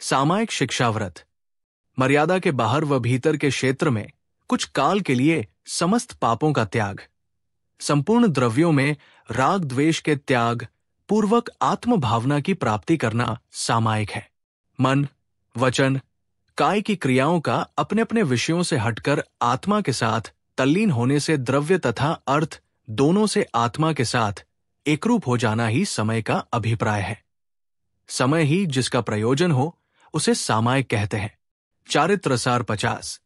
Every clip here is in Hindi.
सामायिक शिक्षाव्रत, मर्यादा के बाहर व भीतर के क्षेत्र में कुछ काल के लिए समस्त पापों का त्याग। संपूर्ण द्रव्यों में राग द्वेष के त्याग पूर्वक आत्म भावना की प्राप्ति करना सामायिक है। मन, वचन, काय की क्रियाओं का अपने अपने विषयों से हटकर आत्मा के साथ तल्लीन होने से द्रव्य तथा अर्थ दोनों से आत्मा के साथ एकरूप हो जाना ही समय का अभिप्राय है। समय ही जिसका प्रयोजन हो उसे सामायिक कहते हैं। चारित्र सार 50।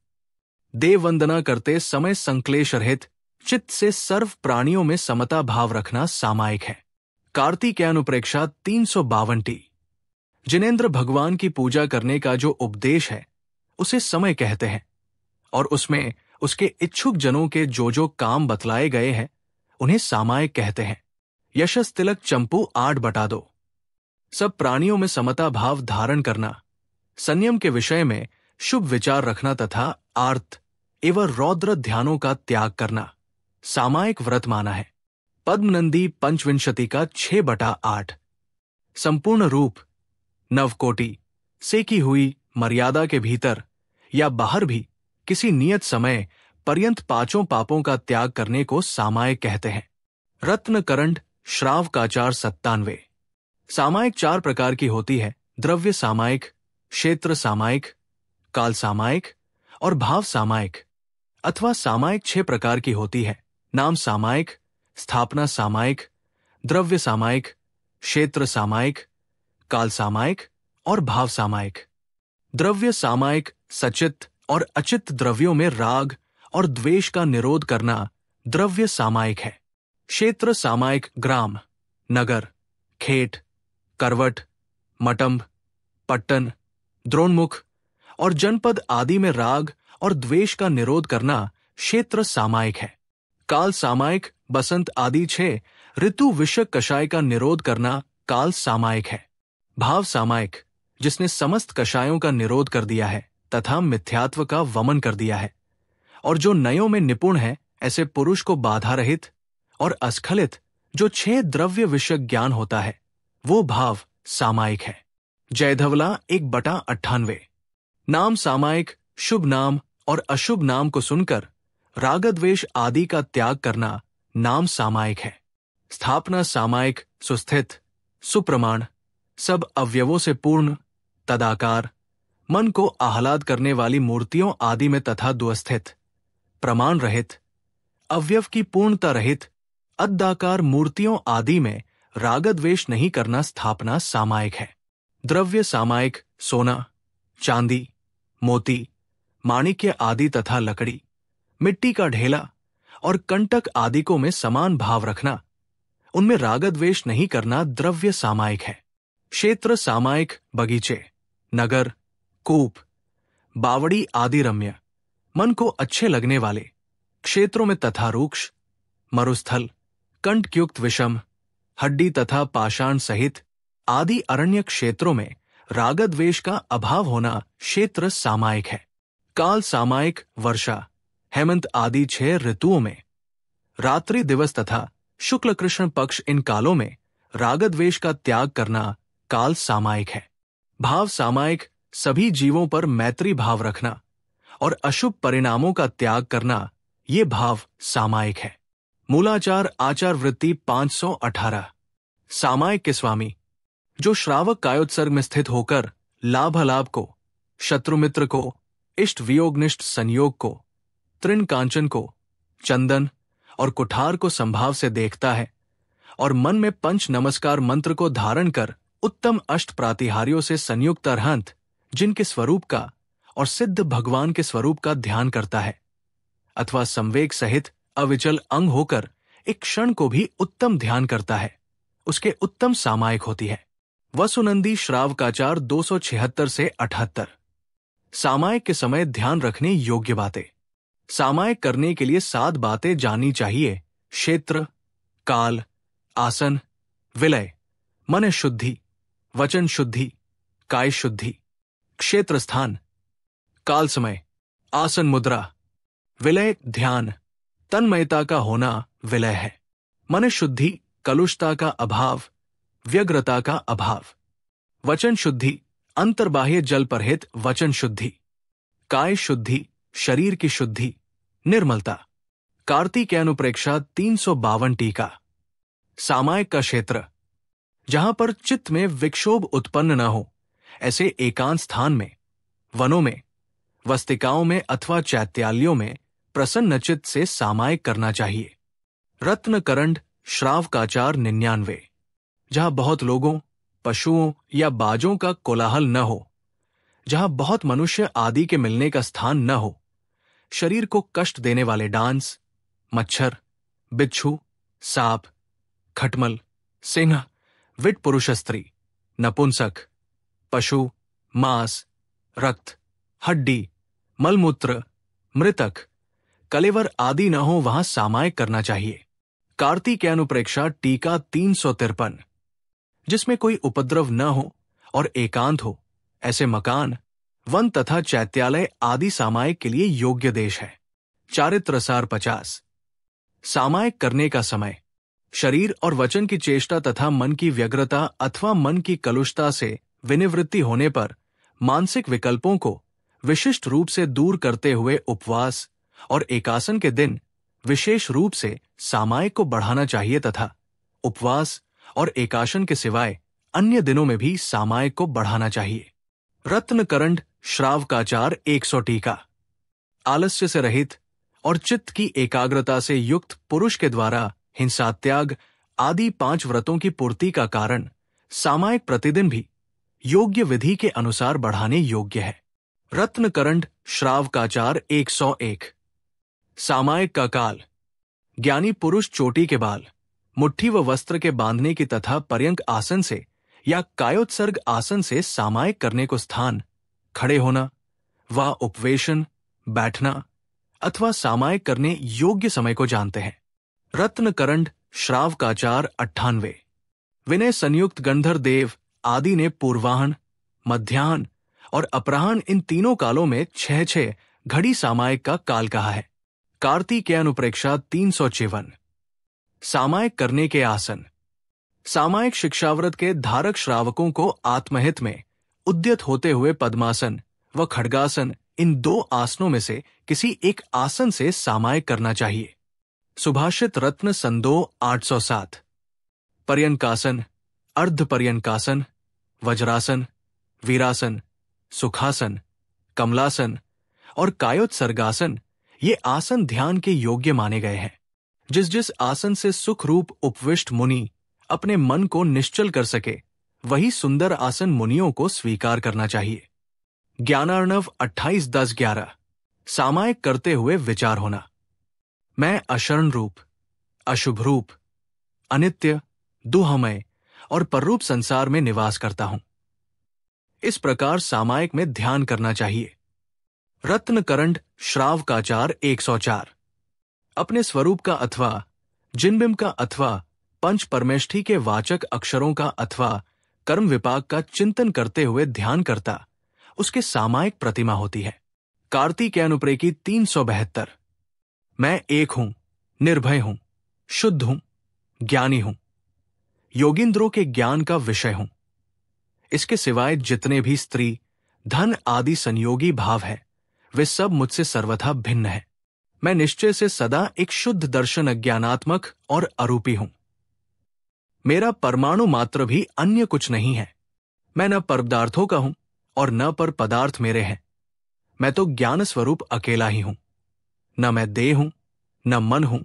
देव वंदना करते समय संक्लेश रहित चित्त से सर्व प्राणियों में समता भाव रखना सामायिक है। कार्तिकेयानुप्रेक्षा 352 जिनेंद्र भगवान की पूजा करने का जो उपदेश है उसे समय कहते हैं, और उसमें उसके इच्छुक जनों के जो काम बतलाए गए हैं उन्हें सामायिक कहते हैं। यशस तिलक चंपू 8/2। सब प्राणियों में समता भाव धारण करना, संयम के विषय में शुभ विचार रखना तथा आर्त एवं रौद्र ध्यानों का त्याग करना सामायिक व्रत माना है। पद्मनंदी पंचविंशति का 6/8। संपूर्ण रूप, नवकोटि से की हुई मर्यादा के भीतर या बाहर भी किसी नियत समय पर्यंत पांचों पापों का त्याग करने को सामायिक कहते हैं। रत्नकरंड श्रावकाचार 97। सामायिक 4 प्रकार की होती है: द्रव्य सामायिक, क्षेत्र सामायिक, काल सामायिक और भाव सामायिक। अथवा सामायिक 6 प्रकार की होती है: नाम सामायिक, स्थापना सामायिक, द्रव्य सामायिक, क्षेत्र सामायिक, काल सामायिक और भाव सामायिक। द्रव्य सामायिक सचित और अचित द्रव्यों में राग और द्वेष का निरोध करना द्रव्य सामायिक है। क्षेत्र सामायिक ग्राम, नगर, खेत, करवट, मटंब, पट्टन, द्रोणमुख और जनपद आदि में राग और द्वेष का निरोध करना क्षेत्र सामायिक है। काल सामायिक बसंत आदि 6 ऋतु विषक कषाय का निरोध करना काल सामायिक है। भाव सामायिक जिसने समस्त कषायों का निरोध कर दिया है तथा मिथ्यात्व का वमन कर दिया है, और जो नयों में निपुण है ऐसे पुरुष को बाधा रहित और अस्खलित जो 6 द्रव्य विषयक ज्ञान होता है वो भाव सामायिक है। जयधवला 1/98। नाम सामायिक शुभ नाम और अशुभ नाम को सुनकर रागद्वेष आदि का त्याग करना नाम सामायिक है। स्थापना सामायिक सुस्थित, सुप्रमाण, सब अवयवों से पूर्ण, तदाकार, मन को आह्लाद करने वाली मूर्तियों आदि में तथा दुस्थित, प्रमाण रहित, अवयव की पूर्णता रहित, अद्दाकार मूर्तियों आदि में रागद्वेष नहीं करना स्थापना सामायिक है। द्रव्य सामायिक सोना, चांदी, मोती, माणिक्य आदि तथा लकड़ी, मिट्टी का ढेला और कंटक आदिकों में समान भाव रखना, उनमें रागद्वेष नहीं करना द्रव्य सामायिक है। क्षेत्र सामायिक बगीचे, नगर, कूप, बावड़ी आदि रम्य, मन को अच्छे लगने वाले क्षेत्रों में तथा रूक्ष, मरुस्थल, कंटकयुक्त विषम, हड्डी तथा पाषाण सहित आदि अरण्य क्षेत्रों में रागद्वेष का अभाव होना क्षेत्र सामायिक है। काल सामायिक वर्षा, हेमंत आदि 6 ऋतुओं में, रात्रि दिवस तथा शुक्ल कृष्ण पक्ष इन कालों में रागद्वेष का त्याग करना काल सामायिक है। भाव सामायिक सभी जीवों पर मैत्री भाव रखना और अशुभ परिणामों का त्याग करना ये भाव सामायिक है। मूलाचार आचार वृत्ति 518। सामायिक के स्वामी जो श्रावक कायोत्सर्ग में स्थित होकर लाभालाभ को, शत्रु मित्र को, इष्ट वियोगनिष्ठ संयोग को, तृण कांचन को, चंदन और कुठार को संभाव से देखता है और मन में पंच नमस्कार मंत्र को धारण कर उत्तम अष्ट प्रातिहार्यों से संयुक्त अरहंत जिनके स्वरूप का और सिद्ध भगवान के स्वरूप का ध्यान करता है, अथवा संवेग सहित अविचल अंग होकर एक क्षण को भी उत्तम ध्यान करता है, उसके उत्तम सामायिक होती है। वसुनंदी श्रावकाचार 276 से 78। सामायिक के समय ध्यान रखने योग्य बातें। सामायिक करने के लिए 7 बातें जाननी चाहिए: क्षेत्र, काल, आसन, विलय, मन शुद्धि, वचन शुद्धि, काय शुद्धि, क्षेत्र स्थान, काल समय, आसन मुद्रा, विलय ध्यान, तन्मयता का होना विलय है, मन शुद्धि कलुषता का अभाव, व्यग्रता का अभाव, वचन शुद्धि अंतर्बाह्य जल परहित वचन शुद्धि, काय शुद्धि, शरीर की शुद्धि, निर्मलता। कार्तिक अनुप्रेक्षा 352 टीका। सामायिक का क्षेत्र, जहां पर चित्त में विक्षोभ उत्पन्न न हो, ऐसे एकांत स्थान में, वनों में, वस्तिकाओं में अथवा चैत्यालयों में प्रसन्न चित्त से सामायिक करना चाहिए। रत्नकरंड श्रावकाचार 99, जहां बहुत लोगों, पशुओं या बाजों का कोलाहल न हो, जहां बहुत मनुष्य आदि के मिलने का स्थान न हो, शरीर को कष्ट देने वाले डांस, मच्छर, बिच्छू, सांप, खटमल, सिंह, विट पुरुष स्त्री, नपुंसक, पशु, मांस, रक्त, हड्डी, मलमूत्र, मृतक, कलेवर आदि न हो वहां सामायिक करना चाहिए। कार्तिक अनुप्रेक्षा टीका 353, जिसमें कोई उपद्रव न हो और एकांत हो, ऐसे मकान, वन तथा चैत्यालय आदि सामायिक के लिए योग्य देश है। चारित्रसार 50। सामायिक करने का समय, शरीर और वचन की चेष्टा तथा मन की व्यग्रता अथवा मन की कलुषता से विनिवृत्ति होने पर मानसिक विकल्पों को विशिष्ट रूप से दूर करते हुए उपवास और एकासन के दिन विशेष रूप से सामायिक को बढ़ाना चाहिए तथा उपवास और एकासन के सिवाय अन्य दिनों में भी सामायिक को बढ़ाना चाहिए। रत्नकरंड श्रावकाचार 100 टीका। आलस्य से रहित और चित्त की एकाग्रता से युक्त पुरुष के द्वारा हिंसा त्याग आदि 5 व्रतों की पूर्ति का कारण सामायिक प्रतिदिन भी योग्य विधि के अनुसार बढ़ाने योग्य है। रत्नकरंड श्रावकाचार 101। सामायिक का काल, ज्ञानी पुरुष चोटी के बाल, मुट्ठी व वस्त्र के बांधने की तथा पर्यंक आसन से या कायोत्सर्ग आसन से सामायिक करने को स्थान, खड़े होना व उपवेशन, बैठना अथवा सामायिक करने योग्य समय को जानते हैं। रत्नकरंड श्रावकाचार 98। विनय संयुक्त गंधर देव आदि ने पूर्वाह्न, मध्याह्न और अपराह्न इन तीनों कालों में 6 घड़ी सामायिक का काल कहा है। कार्तिक अनुप्रेक्षा 354। सामायिक करने के आसन, सामायिक शिक्षाव्रत के धारक श्रावकों को आत्महित में उद्यत होते हुए पद्मासन व खड्गासन इन 2 आसनों में से किसी एक आसन से सामायिक करना चाहिए। सुभाषित रत्न संदो 807। पर्यंकासन, अर्ध पर्यंकासन, वज्रासन, वीरासन, सुखासन, कमलासन और कायोत्सर्गासन ये आसन ध्यान के योग्य माने गए हैं। जिस जिस आसन से सुख रूप उपविष्ट मुनि अपने मन को निश्चल कर सके, वही सुंदर आसन मुनियों को स्वीकार करना चाहिए। ज्ञानार्णव 28-10-11। सामायिक करते हुए विचार होना। मैं अशरण रूप, अशुभ रूप, अनित्य, दुहमय और पररूप संसार में निवास करता हूं। इस प्रकार सामायिक में ध्यान करना चाहिए। रत्नकरंड श्रावकाचार 104। अपने स्वरूप का अथवा जिनबिंब का अथवा पंच परमेष्ठी के वाचक अक्षरों का अथवा कर्म विपाक का चिंतन करते हुए ध्यान करता उसके सामायिक प्रतिमा होती है। कार्तिक अनुप्रेकी 372। मैं एक हूं, निर्भय हूं, शुद्ध हूं, ज्ञानी हूं, योगींद्रों के ज्ञान का विषय हूं। इसके सिवाय जितने भी स्त्री, धन आदि संयोगी भाव है, वे सब मुझसे सर्वथा भिन्न है। मैं निश्चय से सदा एक शुद्ध दर्शन अज्ञानात्मक और अरूपी हूं। मेरा परमाणु मात्र भी अन्य कुछ नहीं है। मैं न पदार्थों का हूं और न पर पदार्थ मेरे हैं। मैं तो ज्ञान स्वरूप अकेला ही हूं। न मैं देह हूं, न मन हूं,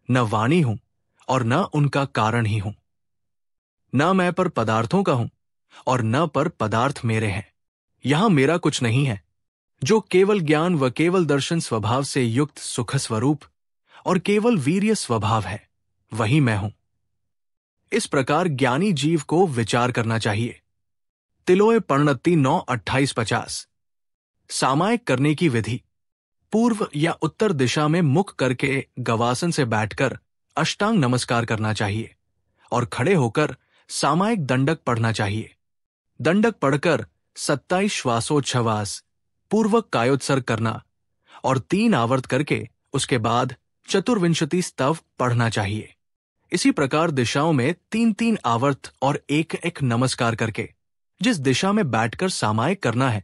न वाणी हूं और न उनका कारण ही हूं। न मैं पर पदार्थों का हूं और न पर पदार्थ मेरे हैं। यहां मेरा कुछ नहीं है। जो केवल ज्ञान व केवल दर्शन स्वभाव से युक्त सुख स्वरूप और केवल वीर्य स्वभाव है, वही मैं हूं। इस प्रकार ज्ञानी जीव को विचार करना चाहिए। तिलोय पर्णति 9-28-50। सामायिक करने की विधि। पूर्व या उत्तर दिशा में मुख करके गवासन से बैठकर अष्टांग नमस्कार करना चाहिए और खड़े होकर सामायिक दंडक पढ़ना चाहिए। दंडक पढ़कर 27 श्वासोच्छ्वास पूर्वक कायोत्सर्ग करना और 3 आवर्त करके उसके बाद 24 स्तव पढ़ना चाहिए। इसी प्रकार दिशाओं में 3-3 आवर्त और 1-1 नमस्कार करके जिस दिशा में बैठकर सामायिक करना है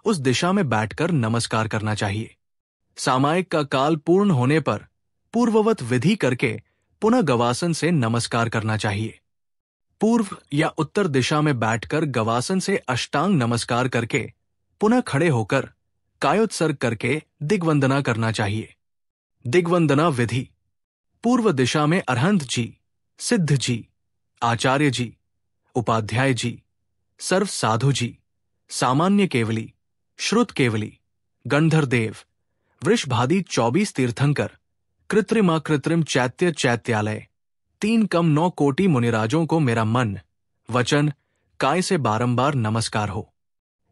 उस दिशा में बैठकर नमस्कार करना चाहिए। सामायिक का काल पूर्ण होने पर पूर्ववत विधि करके पुनः गवासन से नमस्कार करना चाहिए। पूर्व या उत्तर दिशा में बैठकर गवासन से अष्टांग नमस्कार करके पुनः खड़े होकर कायोत्सर्ग करके दिग्वंदना करना चाहिए। दिग्वंदना विधि: पूर्व दिशा में अरहंत जी, सिद्ध जी, आचार्य जी, उपाध्याय जी, सर्व साधु जी, सामान्य केवली, श्रुत केवली, गंधर देव, वृषभादि 24 तीर्थंकर, कृत्रिम चैत्य चैत्यालय, 3 कोटि मुनिराजों को मेरा मन, वचन, काय से बारंबार नमस्कार हो।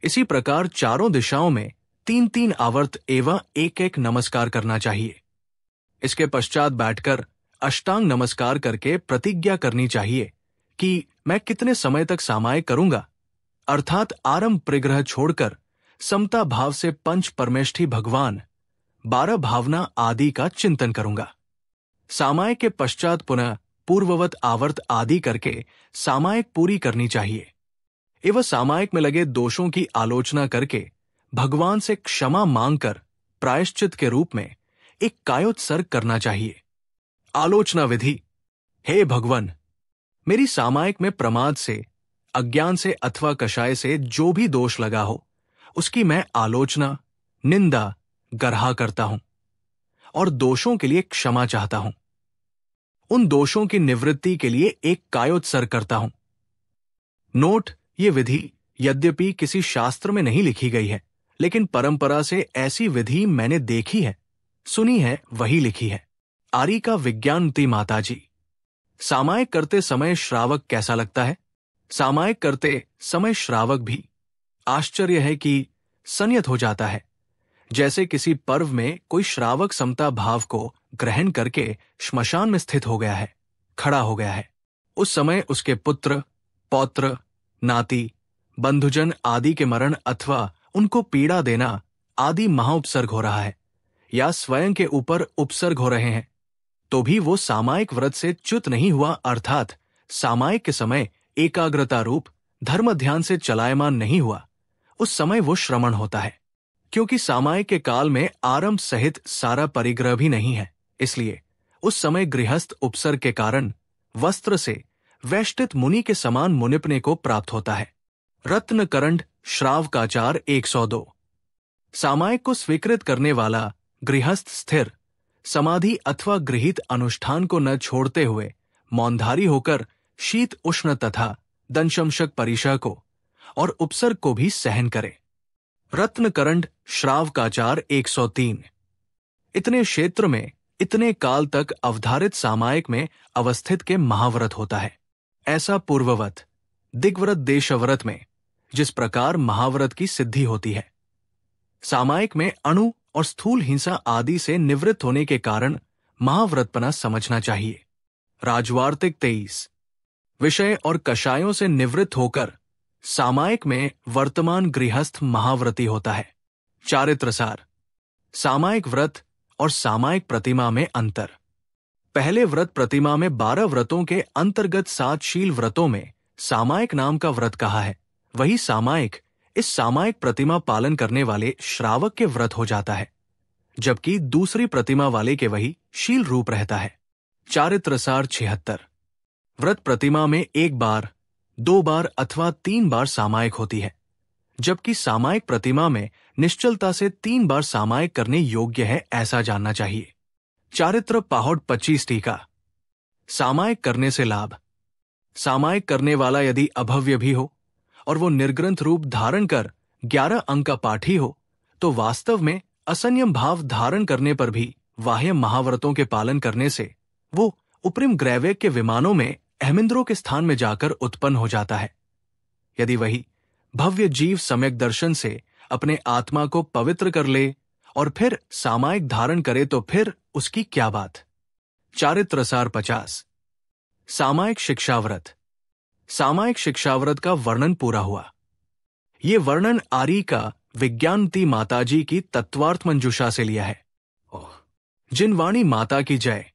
इसी प्रकार चारों दिशाओं में 3 आवर्त एवं 1 नमस्कार करना चाहिए। इसके पश्चात बैठकर अष्टांग नमस्कार करके प्रतिज्ञा करनी चाहिए कि मैं कितने समय तक सामायिक करूंगा, अर्थात आरंभ परिग्रह छोड़कर समता भाव से पंच परमेष्ठी भगवान 12 भावना आदि का चिंतन करूंगा। सामायिक के पश्चात पुनः पूर्ववत आवर्त आदि करके सामायिक पूरी करनी चाहिए एवं सामायिक में लगे दोषों की आलोचना करके भगवान से क्षमा मांगकर प्रायश्चित के रूप में एक कायोत्सर्ग करना चाहिए। आलोचना विधि: हे भगवान, मेरी सामायिक में प्रमाद से, अज्ञान से अथवा कषाय से जो भी दोष लगा हो उसकी मैं आलोचना, निंदा, गर्हा करता हूं और दोषों के लिए क्षमा चाहता हूं। उन दोषों की निवृत्ति के लिए एक कायोत्सर्ग करता हूं। नोट: ये विधि यद्यपि किसी शास्त्र में नहीं लिखी गई है, लेकिन परंपरा से ऐसी विधि मैंने देखी है, सुनी है, वही लिखी है। आरी का विज्ञानती माताजी: सामायिक करते समय श्रावक कैसा लगता है? सामायिक करते समय श्रावक भी आश्चर्य है कि संयत हो जाता है, जैसे किसी पर्व में कोई श्रावक समता भाव को ग्रहण करके श्मशान में स्थित हो गया है, खड़ा हो गया है। उस समय उसके पुत्र, पौत्र, नाती, बंधुजन आदि के मरण अथवा उनको पीड़ा देना आदि महाउपसर्ग हो रहा है या स्वयं के ऊपर उपसर्ग हो रहे हैं, तो भी वो सामायिक व्रत से च्युत नहीं हुआ, अर्थात सामायिक के समय एकाग्रता रूप धर्म ध्यान से चलायमान नहीं हुआ। उस समय वो श्रमण होता है, क्योंकि सामायिक के काल में आरंभ सहित सारा परिग्रह भी नहीं है, इसलिए उस समय गृहस्थ उपसर्ग के कारण वस्त्र से वैष्टित मुनि के समान मुनिपने को प्राप्त होता है। रत्नकरंड श्रावकाचार 102। सामायिक को स्वीकृत करने वाला गृहस्थ स्थिर समाधि अथवा गृहीत अनुष्ठान को न छोड़ते हुए मौनधारी होकर शीत उष्ण तथा दंशमशक परिशा को और उपसर्ग को भी सहन करे। रत्नकरंड श्रावकाचार 103। इतने क्षेत्र में इतने काल तक अवधारित सामायिक में अवस्थित के महाव्रत होता है। ऐसा पूर्ववत दिग्व्रत देशव्रत में जिस प्रकार महाव्रत की सिद्धि होती है, सामायिक में अणु और स्थूल हिंसा आदि से निवृत्त होने के कारण महाव्रतपना समझना चाहिए। राजवार्तिक 23। विषय और कषायों से निवृत्त होकर सामायिक में वर्तमान गृहस्थ महाव्रती होता है। चारित्रसार: सामायिक व्रत और सामायिक प्रतिमा में अंतर। पहले व्रत प्रतिमा में 12 व्रतों के अंतर्गत 7 शील व्रतों में सामायिक नाम का व्रत कहा है, वही सामायिक इस सामायिक प्रतिमा पालन करने वाले श्रावक के व्रत हो जाता है, जबकि दूसरी प्रतिमा वाले के वही शील रूप रहता है। चारित्रसार 76। व्रत प्रतिमा में 1 बार, 2 बार अथवा 3 बार सामायिक होती है, जबकि सामायिक प्रतिमा में निश्चलता से 3 बार सामायिक करने योग्य है, ऐसा जानना चाहिए। चारित्र पाहुड़ 25 टीका। सामायिक करने से लाभ: सामायिक करने वाला यदि अभव्य भी हो और वो निर्ग्रंथ रूप धारण कर 11 अंक का पाठी हो, तो वास्तव में असंयम भाव धारण करने पर भी बाह्य महाव्रतों के पालन करने से वो उपरिम ग्रैवेक के विमानों में अहमिंद्रों के स्थान में जाकर उत्पन्न हो जाता है। यदि वही भव्य जीव सम्यक दर्शन से अपने आत्मा को पवित्र कर ले और फिर सामायिक धारण करे तो फिर उसकी क्या बात। चारित्रसार 50। सामायिक शिक्षाव्रत। सामायिक शिक्षाव्रत का वर्णन पूरा हुआ। ये वर्णन आरी का विज्ञानती माताजी की तत्वार्थ मंजूषा से लिया है। जिनवाणी माता की जय।